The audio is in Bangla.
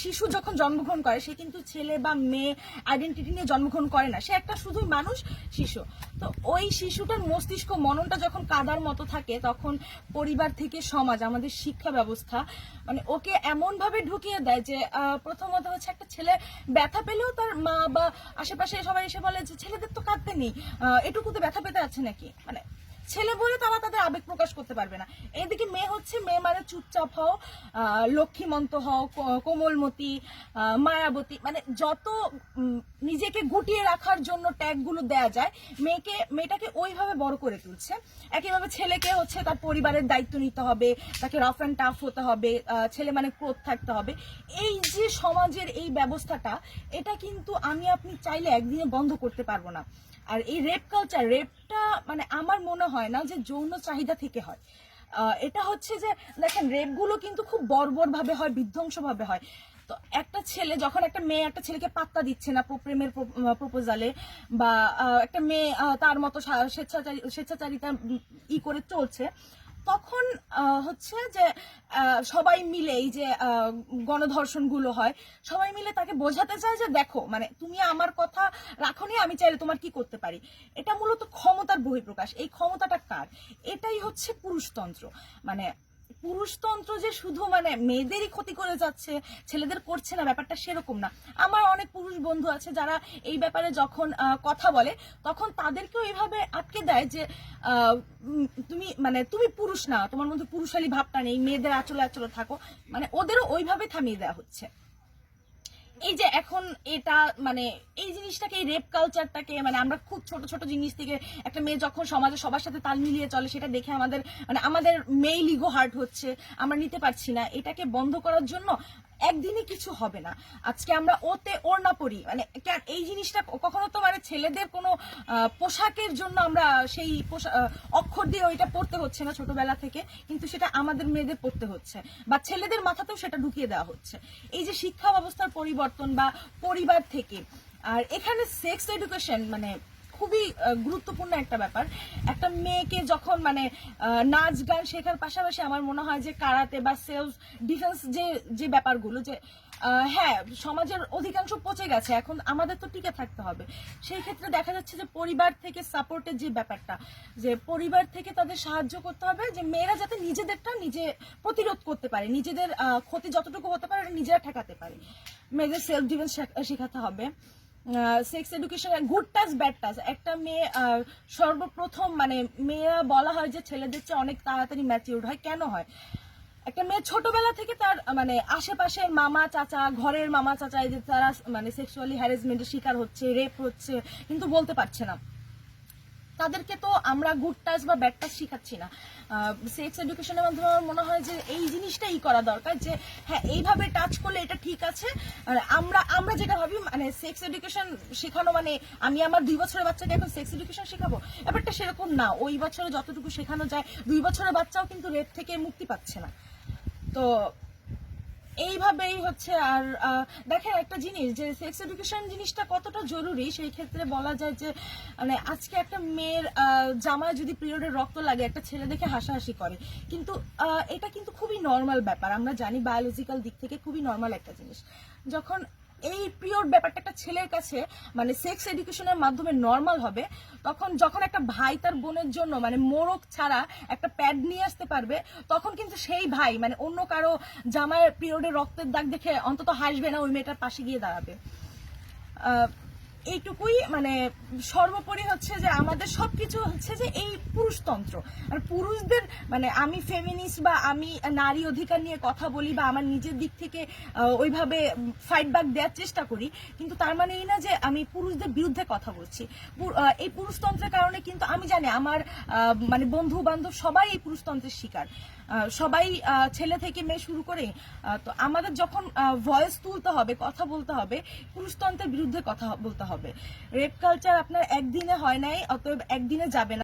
শিশু যখন জন্মগ্রহণ করে সে কিন্তু ছেলে বা মেয়ে আইডেন্টিটি নিয়ে জন্মগ্রহণ করে না, সে একটা শুধুই মানুষ, শিশু। তো ওই শিশুটার মস্তিষ্ক মননটা যখন কাদার মতো থাকে, তখন পরিবার থেকে সমাজ, আমাদের শিক্ষা ব্যবস্থা মানে ওকে এমন ভাবে ঢুকিয়ে দেয় যে প্রথমত হচ্ছে একটা ছেলে ব্যথা পেলেও তার মা বা আশেপাশে সবাই এসে বলে যে ছেলেদের তো কাঁদতে নেই, এটুকুতে ব্যথা পেতে আছে নাকি, মানে ছেলে বলে তারা তাদের আবেগ প্রকাশ করতে পারবে না। এদিকে মেয়ে হচ্ছে, মেয়ে মানে চুপচাপ হও, লক্ষ্মীমন্ত হও, কোমলমতি, মায়াবতী, মানে যত নিজেকে গুটিয়ে রাখার জন্য ট্যাগগুলো দেয়া যায় মেয়েটাকে ওইভাবে বড় করে তুলছে। একইভাবে ছেলেকে হচ্ছে তার পরিবারের দায়িত্ব নিতে হবে, তাকে রাফ অ্যান্ড টাফ হতে হবে, ছেলে মানে ক্রোধ থাকতে হবে। এই যে সমাজের এই ব্যবস্থাটা, এটা কিন্তু আমি আপনি চাইলে একদিনে বন্ধ করতে পারবো না। আর এই রেপ কালচার, রেপটা মানে আমার মনে হয় না যে যৌন চাহিদা থেকে হয়। এটা হচ্ছে যে দেখেন, রেপগুলো কিন্তু খুব বর্বর ভাবে হয়, বিধ্বংস ভাবে হয়। তো একটা ছেলে যখন একটা মেয়ে একটা ছেলেকে পাত্তা দিচ্ছে না প্রেমের প্রপোজালে, বা একটা মেয়ে তার মতো স্বেচ্ছাচারিতা করে চলছে, তখন হচ্ছে যে সবাই মিলে এই যে গণধর্ষণগুলো হয়, সবাই মিলে তাকে বোঝাতে চায় যে দেখো, মানে তুমি আমার কথা রাখোনি, আমি চাইলে তোমার কি করতে পারি। এটা মূলত ক্ষমতার বহিঃপ্রকাশ। এই ক্ষমতাটা কার? এটাই হচ্ছে পুরুষতন্ত্র। মানে পুরুষতন্ত্র যে শুধু মানে মেয়েদেরই ক্ষতি করে যাচ্ছে, ছেলেদের করছে না, ব্যাপারটা সেরকম না। আমার অনেক পুরুষ বন্ধু আছে যারা এই ব্যাপারে যখন কথা বলে, তখন তাদেরকেও এইভাবে আটকে দেয় যে তুমি মানে তুমি পুরুষ না, তোমার মধ্যে পুরুষালী ভাবটা নেই, মেয়েদের আচলে আচলে থাকো, মানে ওদেরও ওইভাবে থামিয়ে দেওয়া হচ্ছে। এই যে এখন এটা মানে এই জিনিসটাকে, এই রেপ কালচারটাকে, মানে আমরা খুব ছোট ছোট জিনিস থেকে, একটা মেয়ে যখন সমাজে সবার সাথে তাল মিলিয়ে চলে, সেটা দেখে আমাদের মেইল ইগো হার্ট হচ্ছে, আমরা নিতে পারছি না। এটাকে বন্ধ করার জন্য একদিনে কিছু হবে না। আজকে আমরা ওতে ওড়না পরি, মানে এই জিনিসটা কখনো তো মানে ছেলেদের কোনো পোশাকের জন্য আমরা সেই অক্ষর দিয়ে ওইটা পড়তে হচ্ছে না ছোটবেলা থেকে, কিন্তু সেটা আমাদের মেয়েদের পড়তে হচ্ছে, বা ছেলেদের মাথাতেও সেটা ঢুকিয়ে দেওয়া হচ্ছে। এই যে শিক্ষা ব্যবস্থার পরিবর্তন বা পরিবার থেকে, আর এখানে সেক্স এডুকেশন মানে খুবই গুরুত্বপূর্ণ একটা ব্যাপার। একটা মেয়েকে যখন মানে নাচ গান শেখার পাশাপাশি আমার মনে হয় যে কারাতে বা সেলফ ডিফেন্স যে ব্যাপারগুলো, যে হ্যাঁ সমাজের অধিকাংশ পচে গেছে, এখন আমাদের তো টিকে থাকতে হবে। সেই ক্ষেত্রে দেখা যাচ্ছে যে পরিবার থেকে সাপোর্টের যে ব্যাপারটা, যে পরিবার থেকে তাদের সাহায্য করতে হবে, যে মেয়েরা যাতে নিজেদেরটা নিজে প্রতিরোধ করতে পারে, নিজেদের ক্ষতি যতটুকু হতে পারে নিজেরা ঠেকাতে পারে। মেয়েদের সেলফ ডিফেন্স শেখাতে হবে। Sex education, good touch bad touch. একটা মেয়ে সর্বপ্রথম মানে মেয়েরা বলা হয় যে ছেলেদের চেয়ে অনেক তাড়াতাড়ি ম্যাচিউরড হয়। কেন হয়? একটা মেয়ে ছোটবেলা থেকে তার মানে আশেপাশের মামা চাচা, ঘরের মামা চাচা, এই যে তারা মানে সেক্সুয়ালি হ্যারাসমেন্টের শিকার হচ্ছে, রেপ হচ্ছে, কিন্তু বলতে পারছে না। তাদেরকে তো আমরা গুড টাচ বা ব্যাড টাচ শিখাচ্ছি না। সেক্স এডুকেশনের মাধ্যমে আমার মনে হয় যে এই জিনিসটাই করা দরকার, যে হ্যাঁ এইভাবে টাচ করলে এটা ঠিক আছে। আমরা যেটা ভাবি মানে সেক্স এডুকেশন শেখানো মানে আমি আমার 2 বছরের বাচ্চাকে এখন সেক্স এডুকেশন শেখাবো, ব্যাপারটা সেরকম না। ওই বছরে যতটুকু শেখানো যায়, 2 বছরের বাচ্চাও কিন্তু রেপ থেকে মুক্তি পাচ্ছে না। তো এইভাবেই হচ্ছে। আর দেখেন একটা জিনিস, যে সেক্স এডুকেশন জিনিসটা কতটা জরুরি, সেই ক্ষেত্রে বলা যায় যে মানে আজকে একটা মেয়ের জামায় যদি পিরিয়ডের রক্ত লাগে, একটা ছেলে দেখে হাসাহাসি করে, কিন্তু এটা কিন্তু খুবই নর্মাল ব্যাপার। আমরা জানি বায়োলজিক্যাল দিক থেকে খুবই নর্মাল একটা জিনিস। যখন এই পিরিয়ড ব্যাপারটা একটা ছেলের কাছে মানে সেক্স এডুকেশনের মাধ্যমে নর্মাল হবে, তখন যখন একটা ভাই তার বোনের জন্য মানে মোড়ক ছাড়া একটা প্যাড নিয়ে আসতে পারবে, তখন কিন্তু সেই ভাই মানে অন্য কারো জামায় পিরিয়ডের রক্তের দাগ দেখে অন্তত হাসবে না, ওই মেয়েটার পাশে গিয়ে দাঁড়াবে। এইটুকুই। মানে সর্বোপরি হচ্ছে যে আমাদের সবকিছু হচ্ছে যে এই পুরুষতন্ত্র, আর পুরুষদের মানে আমি ফেমিনিস্ট বা আমি নারী অধিকার নিয়ে কথা বলি বা আমার নিজের দিক থেকে ওইভাবে ফাইট ব্যাক দেওয়ার চেষ্টা করি, কিন্তু তার মানে এই না যে আমি পুরুষদের বিরুদ্ধে কথা বলছি। এই পুরুষতন্ত্রের কারণে কিন্তু আমি জানি আমার মানে বন্ধু বান্ধব সবাই এই পুরুষতন্ত্রের শিকার, সবাই ছেলে থেকে মেয়ে শুরু করে। তো আমাদের যখন ভয়েস তুলতে হবে, কথা বলতে হবে, পুরুষতন্ত্রের বিরুদ্ধে কথা বলতে হবে। রেপ কালচার আপনার একদিনে হয় নাই, অতএব একদিনে যাবে না।